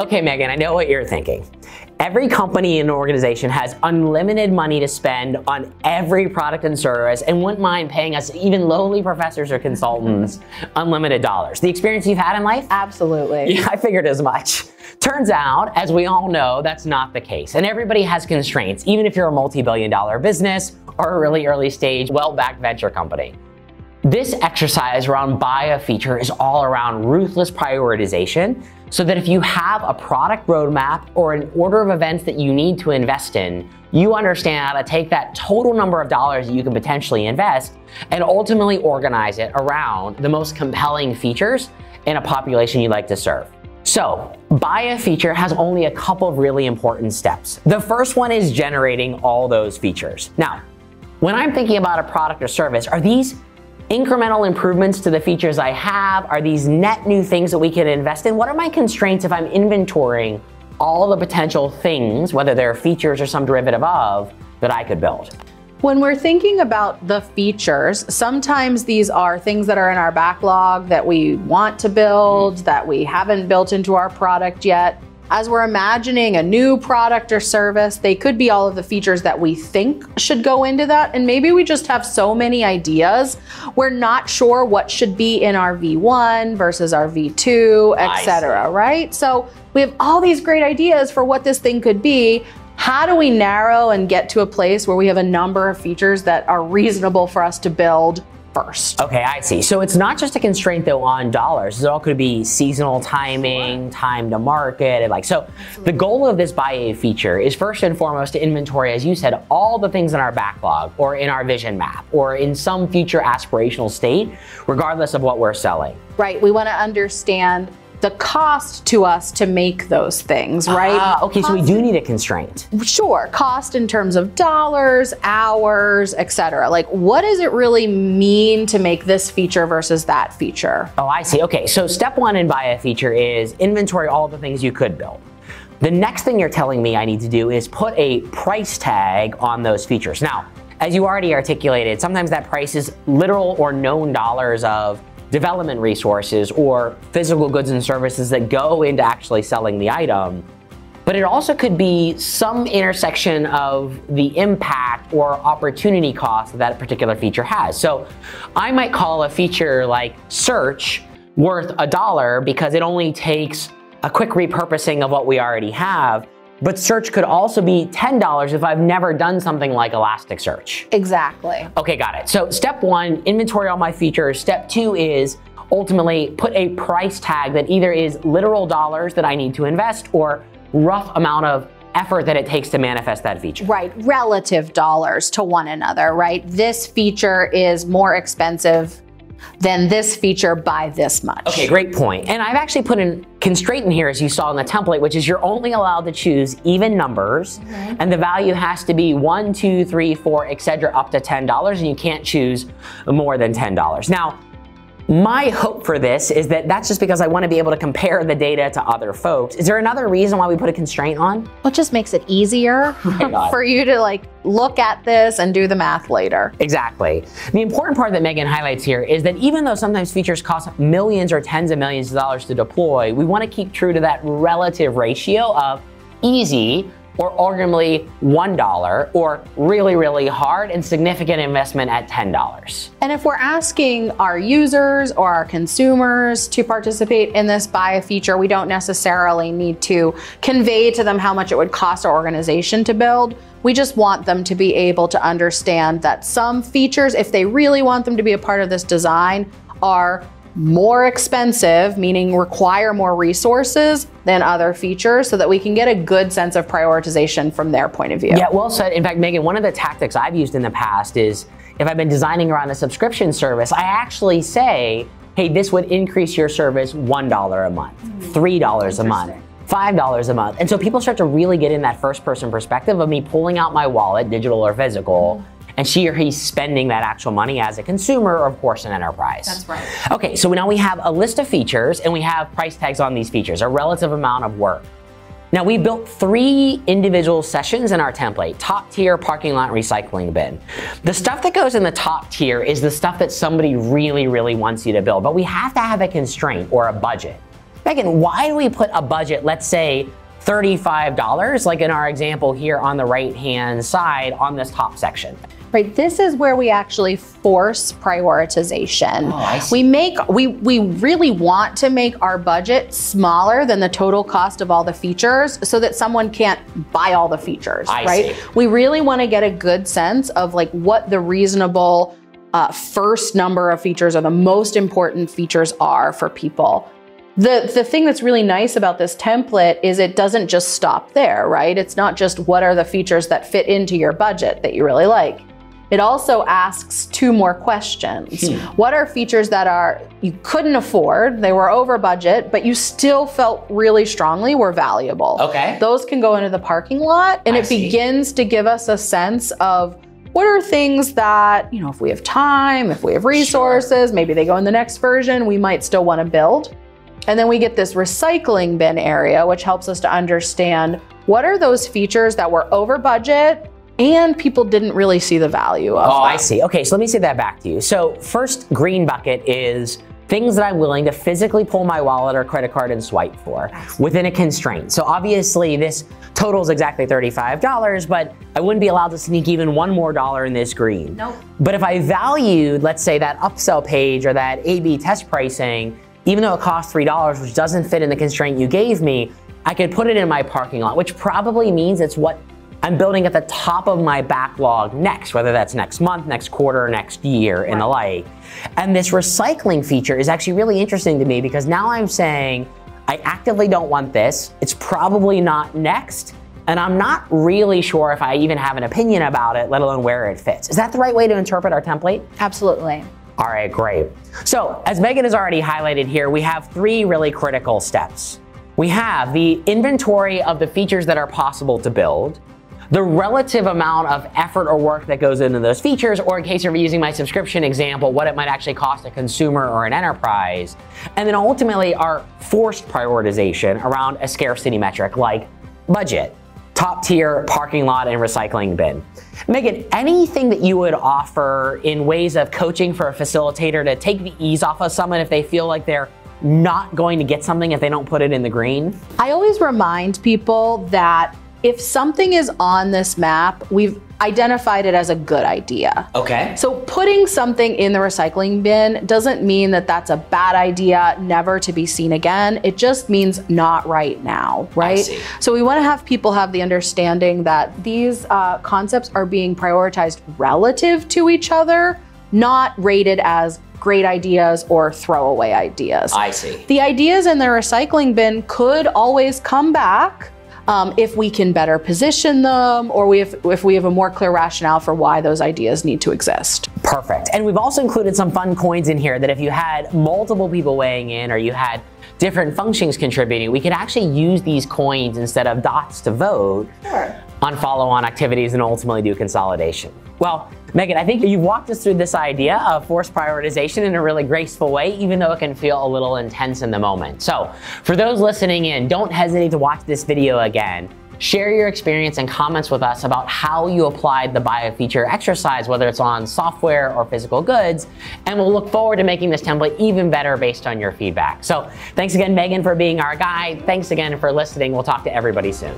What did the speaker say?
Okay, Megan, I know what you're thinking. Every company and organization has unlimited money to spend on every product and service and wouldn't mind paying us, even lowly professors or consultants, unlimited dollars. The experience you've had in life? Absolutely. Yeah, I figured as much. Turns out, as we all know, that's not the case. And everybody has constraints, even if you're a multi-billion-dollar business or a really early stage, well-backed venture company. This exercise around buy a feature is all around ruthless prioritization, so that if you have a product roadmap or an order of events that you need to invest in, you understand how to take that total number of dollars that you can potentially invest and ultimately organize it around the most compelling features in a population you'd like to serve. So, buy a feature has only a couple of really important steps. The first one is generating all those features. Now, when I'm thinking about a product or service, are these incremental improvements to the features I have? Are these net new things that we can invest in? What are my constraints if I'm inventorying all the potential things, whether they're features or some derivative of, that I could build? When we're thinking about the features, sometimes these are things that are in our backlog that we want to build, that we haven't built into our product yet. As we're imagining a new product or service, they could be all of the features that we think should go into that. And maybe we just have so many ideas, we're not sure what should be in our V1 versus our V2, etc., right? So we have all these great ideas for what this thing could be. How do we narrow and get to a place where we have a number of features that are reasonable for us to build first? Okay, I see. So it's not just a constraint though on dollars. It all could be seasonal timing, time to market, and so the goal of this buy a feature is first and foremost to inventory, as you said, all the things in our backlog or in our vision map or in some future aspirational state, regardless of what we're selling. Right, we want to understand the cost to us to make those things, right? Okay, so we do need a constraint. Sure, cost in terms of dollars, hours, etc. Like, what does it really mean to make this feature versus that feature? Oh, I see. Okay, so step one in buy a feature is inventory all the things you could build. The next thing you're telling me I need to do is put a price tag on those features. Now, as you already articulated, sometimes that price is literal or known dollars of development resources or physical goods and services that go into actually selling the item. But it also could be some intersection of the impact or opportunity cost that particular feature has. So I might call a feature like search worth $1 because it only takes a quick repurposing of what we already have. But search could also be $10 if I've never done something like Elasticsearch. Exactly. Okay, got it. So step one, inventory all my features. Step two is ultimately put a price tag that either is literal dollars that I need to invest or rough amount of effort that it takes to manifest that feature. Right, relative dollars to one another, right? This feature is more expensive than this feature by this much. Okay, great point. And I've actually put a constraint in here, as you saw in the template, which is you're only allowed to choose even numbers, and the value has to be 1, 2, 3, 4, etc., up to $10, and you can't choose more than $10. Now, my hope for this is that that's just because I want to be able to compare the data to other folks. Is there another reason why we put a constraint on? Well, it just makes it easier for you to look at this and do the math later. Exactly. The important part that Megan highlights here is that even though sometimes features cost millions or tens of millions of dollars to deploy, we want to keep true to that relative ratio of easy or arguably $1 or really, really hard and significant investment at $10. And if we're asking our users or our consumers to participate in this buy a feature, we don't necessarily need to convey to them how much it would cost our organization to build. We just want them to be able to understand that some features, if they really want them to be a part of this design, are more expensive, meaning require more resources than other features, so that we can get a good sense of prioritization from their point of view. Yeah, well said. In fact, Megan, one of the tactics I've used in the past is if I've been designing around a subscription service, I actually say, hey, this would increase your service $1 a month, $3 a month, $5 a month. And so people start to really get in that first person perspective of me pulling out my wallet, digital or physical, and she or he's spending that actual money as a consumer or, of course, an enterprise. That's right. Okay, so now we have a list of features and we have price tags on these features, a relative amount of work. Now we built 3 individual sessions in our template: top tier, parking lot, recycling bin. The stuff that goes in the top tier is the stuff that somebody really, really wants you to build, but we have to have a constraint or a budget. Megan, why do we put a budget, let's say $35, like in our example here on the right-hand side on this top section? Right, this is where we actually force prioritization. Oh, I see. We really want to make our budget smaller than the total cost of all the features so that someone can't buy all the features, right? See. We really want to get a good sense of like what the reasonable first number of features or the most important features are for people. The thing that's really nice about this template is it doesn't just stop there, right? It's not just what are the features that fit into your budget that you really like. It also asks two more questions. What are features that you couldn't afford, they were over budget, but you still felt really strongly were valuable? Okay. Those can go into the parking lot, and it begins to give us a sense of what are things that, you know, if we have time, if we have resources, maybe they go in the next version, we might still want to build. And then we get this recycling bin area, which helps us to understand what are those features that were over budget and people didn't really see the value of. Oh, I see. Okay, so let me say that back to you. So first green bucket is things that I'm willing to physically pull my wallet or credit card and swipe for within a constraint. So obviously this totals exactly $35, but I wouldn't be allowed to sneak even one more dollar in this green. Nope. But if I valued, let's say, that upsell page or that A/B test pricing, even though it costs $3, which doesn't fit in the constraint you gave me, I could put it in my parking lot, which probably means it's what I'm building at the top of my backlog next, whether that's next month, next quarter, next year, and the like. And this recycling feature is actually really interesting to me because now I'm saying, I actively don't want this, it's probably not next, and I'm not really sure if I even have an opinion about it, let alone where it fits. Is that the right way to interpret our template? Absolutely. All right, great. So, as Megan has already highlighted here, we have three really critical steps. We have the inventory of the features that are possible to build, the relative amount of effort or work that goes into those features, or in case you're using my subscription example, what it might actually cost a consumer or an enterprise, and then ultimately our forced prioritization around a scarcity metric like budget, top tier, parking lot, and recycling bin. Megan, anything that you would offer in ways of coaching for a facilitator to take the ease off of someone if they feel like they're not going to get something if they don't put it in the green? I always remind people that if something is on this map, we've identified it as a good idea. Okay. So putting something in the recycling bin doesn't mean that that's a bad idea, never to be seen again. It just means not right now, right? I see. So we want to have people have the understanding that these concepts are being prioritized relative to each other, not rated as great ideas or throwaway ideas. I see. The ideas in the recycling bin could always come back if we can better position them, or if we have a more clear rationale for why those ideas need to exist. Perfect. And we've also included some fun coins in here that if you had multiple people weighing in or you had different functions contributing, we could actually use these coins instead of dots to vote on follow-on activities and ultimately do consolidation. Well, Megan, I think you've walked us through this idea of forced prioritization in a really graceful way, even though it can feel a little intense in the moment. So for those listening in, don't hesitate to watch this video again. Share your experience and comments with us about how you applied the buy a feature exercise, whether it's on software or physical goods, and we'll look forward to making this template even better based on your feedback. So thanks again, Megan, for being our guide. Thanks again for listening. We'll talk to everybody soon.